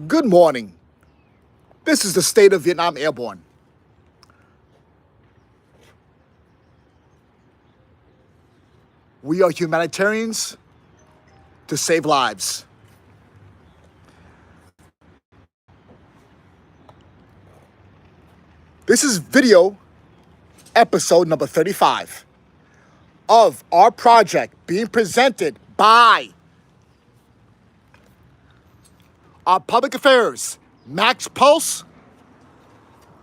Good morning. This is the state of Vietnam Airborne. We are humanitarians to save lives. This is video episode number 35 of our project being presented by our public affairs Max Pulse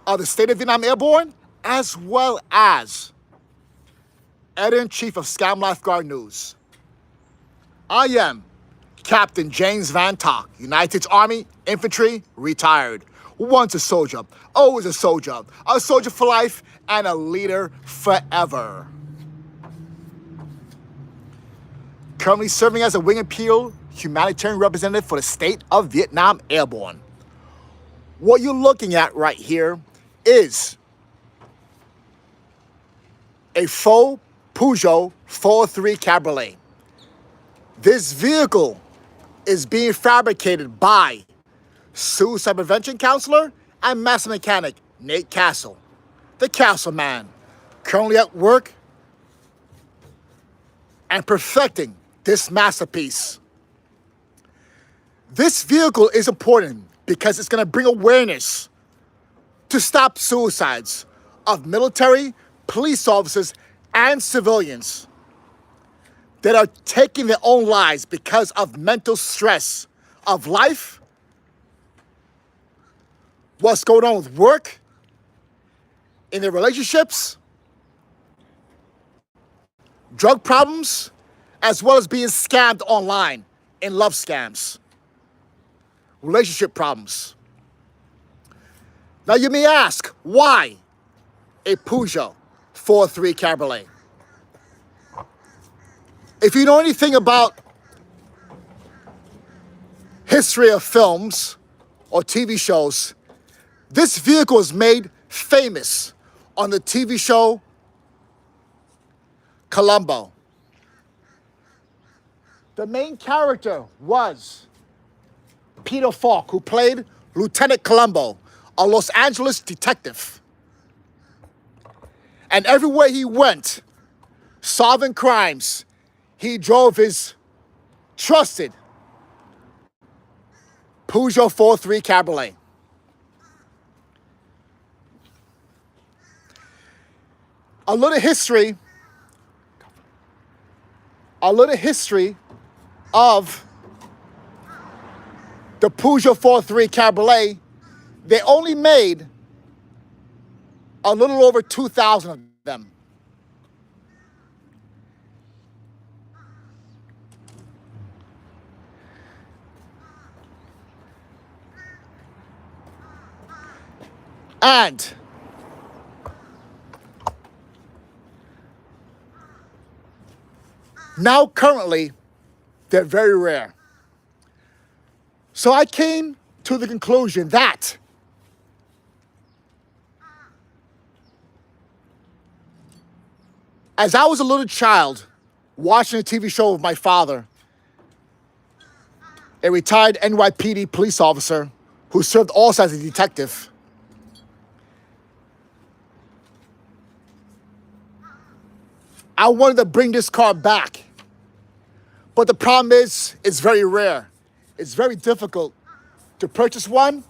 of the state of Vietnam Airborne, as well as editor-in-chief of Scam Lifeguard News. I am Captain James Van Tock, United States Army Infantry, retired. Once a soldier, always a soldier for life, and a leader forever. Currently serving as a Wing and Peel humanitarian representative for the state of Vietnam Airborne. What you're looking at right here is a faux Peugeot 403 Cabriolet. This vehicle is being fabricated by suicide prevention counselor and master mechanic Nate Castle, the Castle Man, currently at work and perfecting this masterpiece. This vehicle is important because it's going to bring awareness to stop suicides of military, police officers, and civilians that are taking their own lives because of mental stress of life, what's going on with work, in their relationships, drug problems, as well as being scammed online in love scams, relationship problems. Now you may ask, why a Peugeot 403 Cabriolet? If you know anything about history of films or TV shows, this vehicle was made famous on the TV show Columbo. The main character was Peter Falk, who played Lieutenant Columbo, a Los Angeles detective. And everywhere he went, solving crimes, he drove his trusted Peugeot 403 Cabriolet. A little history of the Peugeot 403 Cabriolet. They only made a little over 2,000 of them. And now currently, they're very rare. So I came to the conclusion that as I was a little child watching a TV show with my father, a retired NYPD police officer who served also as a detective, I wanted to bring this car back. But the problem is, it's very rare. It's very difficult to purchase one,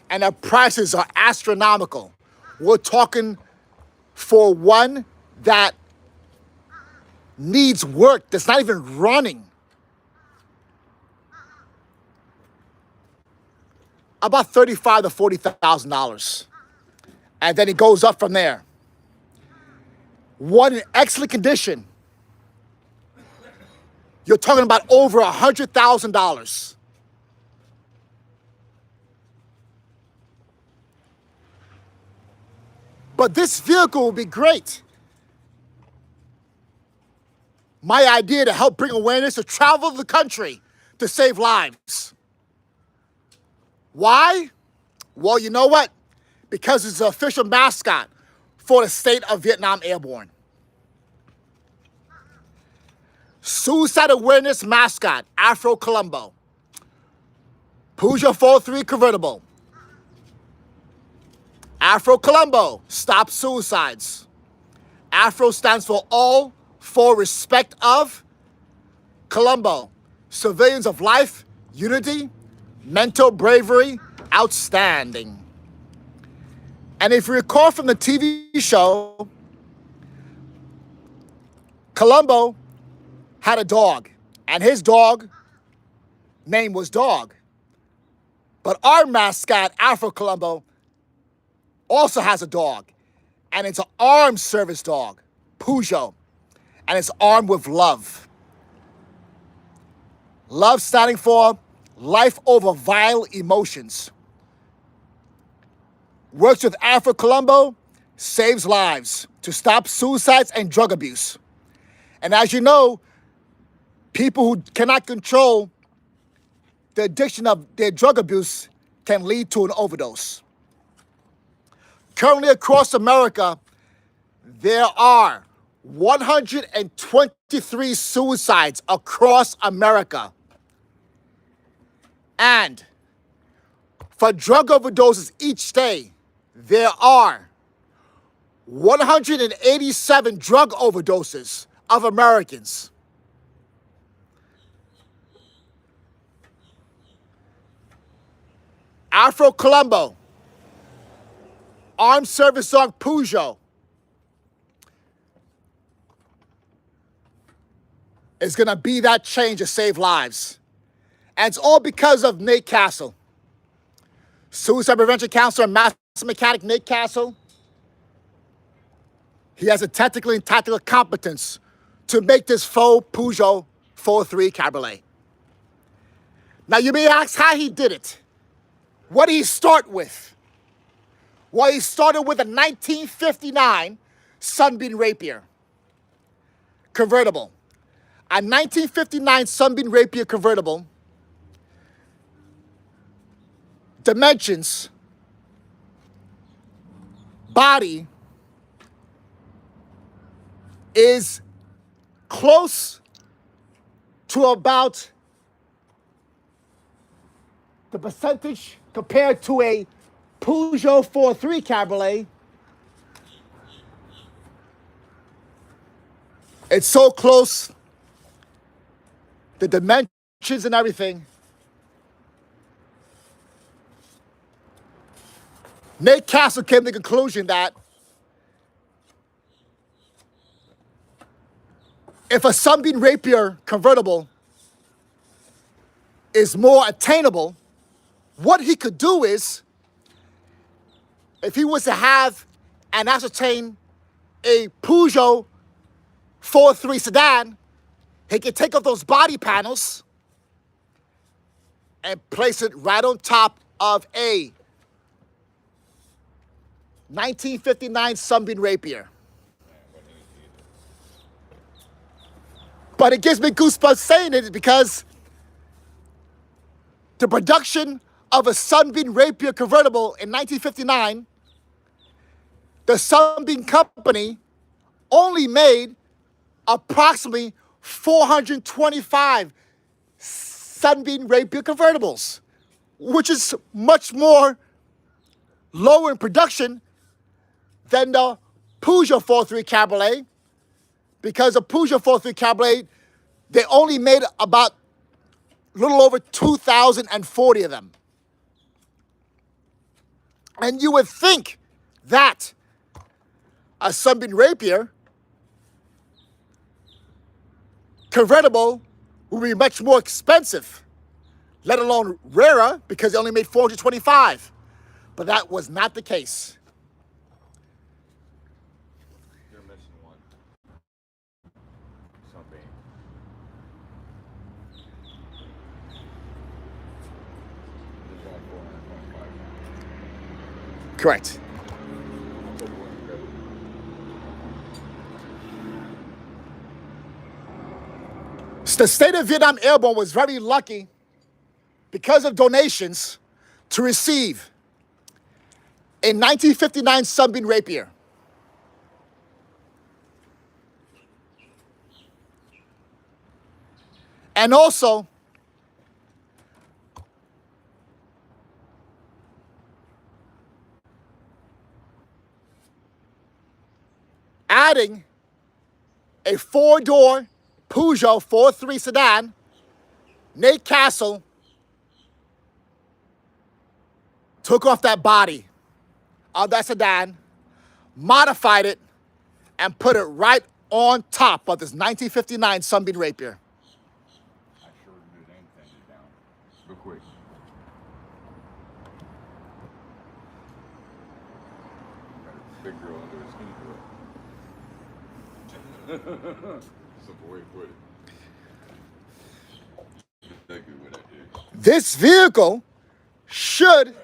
and the prices are astronomical. We're talking for one that needs work, that's not even running, about $35,000 to $40,000. And then it goes up from there. One in excellent condition, you're talking about over $100,000. But this vehicle will be great. My idea to help bring awareness to travel the country to save lives. Why? Well, you know what? Because it's the official mascot for the state of Vietnam Airborne. Suicide awareness mascot, Afro Columbo. Peugeot 403 convertible. Afro Colombo, stop suicides. Afro stands for all for respect of Colombo. Civilians of life, unity, mental bravery, outstanding. And if you recall from the TV show, Colombo had a dog, and his dog name was Dog. But our mascot, Afro Colombo, also has a dog, and it's an armed service dog, Peugeot, and it's armed with love. Love standing for life over vile emotions. Works with Afro Colombo, saves lives to stop suicides and drug abuse. And as you know, people who cannot control the addiction of their drug abuse can lead to an overdose. Currently across America, there are 123 suicides across America. And for drug overdoses each day, there are 187 drug overdoses of Americans. Afro Colombo, armed service dog Peugeot, is going to be that change to save lives. And it's all because of Nate Castle. Suicide prevention counselor and master mechanic Nate Castle. He has a technical and tactical competence to make this faux Peugeot 403 Cabriolet. Now you may ask how he did it. What did he start with? Well, he started with a 1959 Sunbeam Rapier convertible. A 1959 Sunbeam Rapier convertible, dimensions, body is close to about the percentage compared to a Peugeot 403 Cabriolet. It's so close, the dimensions and everything. Nate Castle came to the conclusion that if a Sunbeam Rapier convertible is more attainable, what he could do is, if he was to have and ascertain a Peugeot 403 sedan, he could take off those body panels and place it right on top of a 1959 Sunbeam Rapier. But it gives me goosebumps saying it because the production of a Sunbeam Rapier convertible in 1959, the Sunbeam Company only made approximately 425 Sunbeam Rapier convertibles, which is much more lower in production than the Peugeot 403 Cabriolet, because the Peugeot 403 Cabriolet, they only made about a little over 2,040 of them. And you would think that a Sunbeam Rapier convertible would be much more expensive, let alone rarer, because they only made 425. But that was not the case. You're missing one. Sunbeam. There's only 425. Correct. The state of Vietnam Airborne was very lucky because of donations to receive a 1959 Sunbeam Rapier. And also riding a four-door Peugeot 403 sedan. Nate Castle took off that body of that sedan, modified it, and put it right on top of this 1959 Sunbeam Rapier. I sure did anything down. Real quick. Got a big girl under a skinny girl. Simple way to put it. Exactly what I did. This vehicle should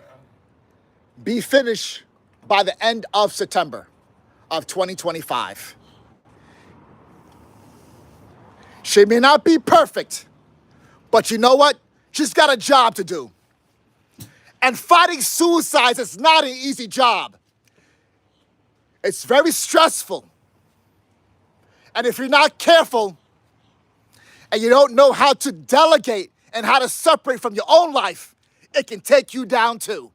be finished by the end of September of 2025. She may not be perfect, but you know what? She's got a job to do. And fighting suicides is not an easy job. It's very stressful. And if you're not careful and you don't know how to delegate and how to separate from your own life, it can take you down too.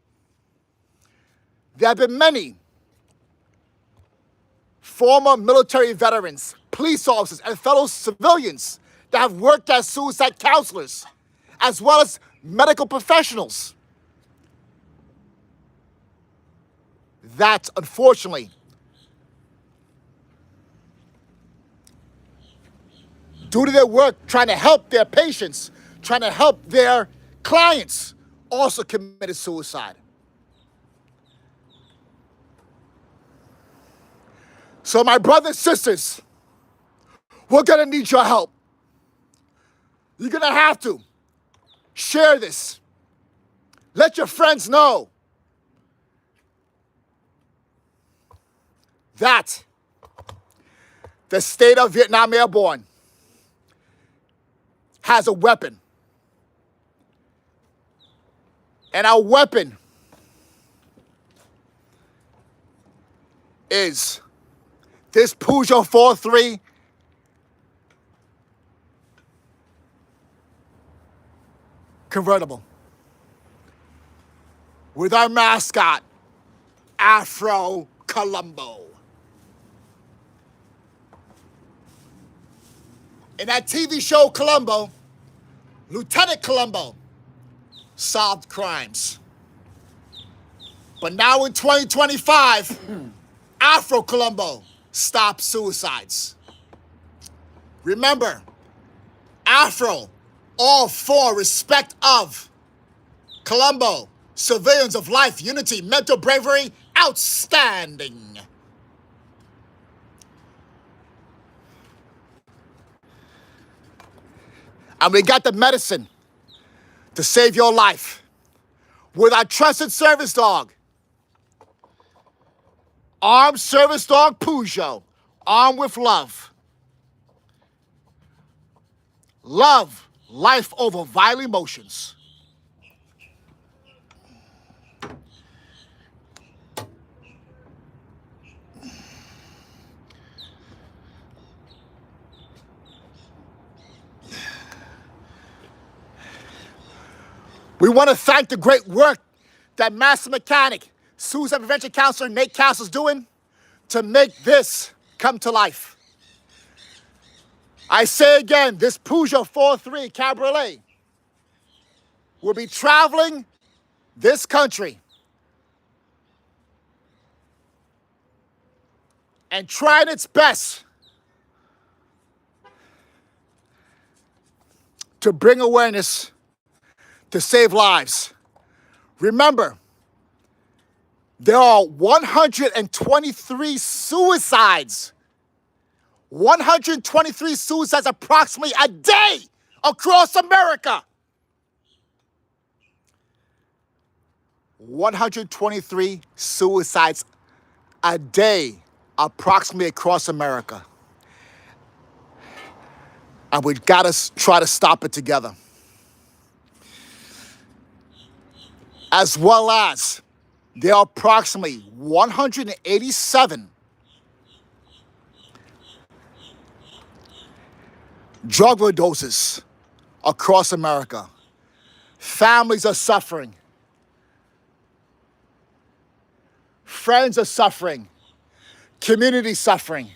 There have been many former military veterans, police officers, and fellow civilians that have worked as suicide counselors, as well as medical professionals. That, unfortunately, due to their work trying to help their patients, trying to help their clients, also committed suicide. So my brothers and sisters, we're gonna need your help. You're gonna have to share this. Let your friends know that the state of Vietnam Airborne has a weapon. And our weapon is this Peugeot 403 convertible with our mascot, Afro Columbo. In that TV show Columbo, Lieutenant Columbo solved crimes. But now in 2025, Afro Columbo stops suicides. Remember, Afro, all for respect of Columbo, civilians of life, unity, mental bravery, outstanding. And we got the medicine to save your life with our trusted service dog. Armed service dog Peugeot, armed with love. Love, life over vile emotions. We want to thank the great work that Master Mechanic, Suicide Prevention Counselor Nate Castle is doing to make this come to life. I say again, this Peugeot 403 Cabriolet will be traveling this country and trying its best to bring awareness to save lives. Remember, there are 123 suicides. 123 suicides approximately a day across America. 123 suicides a day approximately across America. And we've got to try to stop it together. As well as there are approximately 187 drug overdoses across America. Families are suffering. Friends are suffering. Community suffering.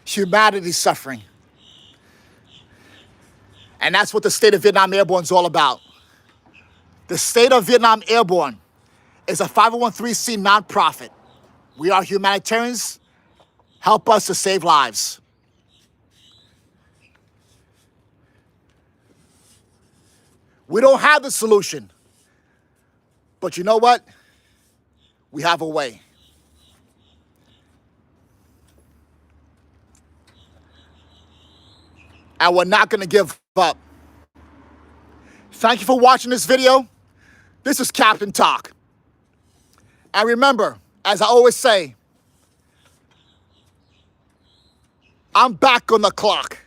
humanity's suffering. And that's what the State of Vietnam Airborne is all about. The State of Vietnam Airborne is a 501(c)(3) nonprofit. We are humanitarians. Help us to save lives. We don't have the solution. But you know what? We have a way. And we're not going to give up. Thank you for watching this video. This is Captain Talk. And remember, as I always say, I'm back on the clock.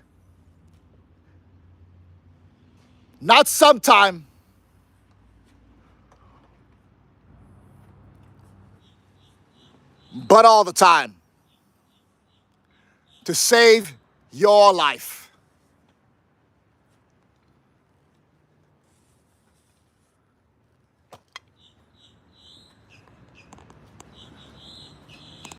Not sometime, but all the time, to save your life.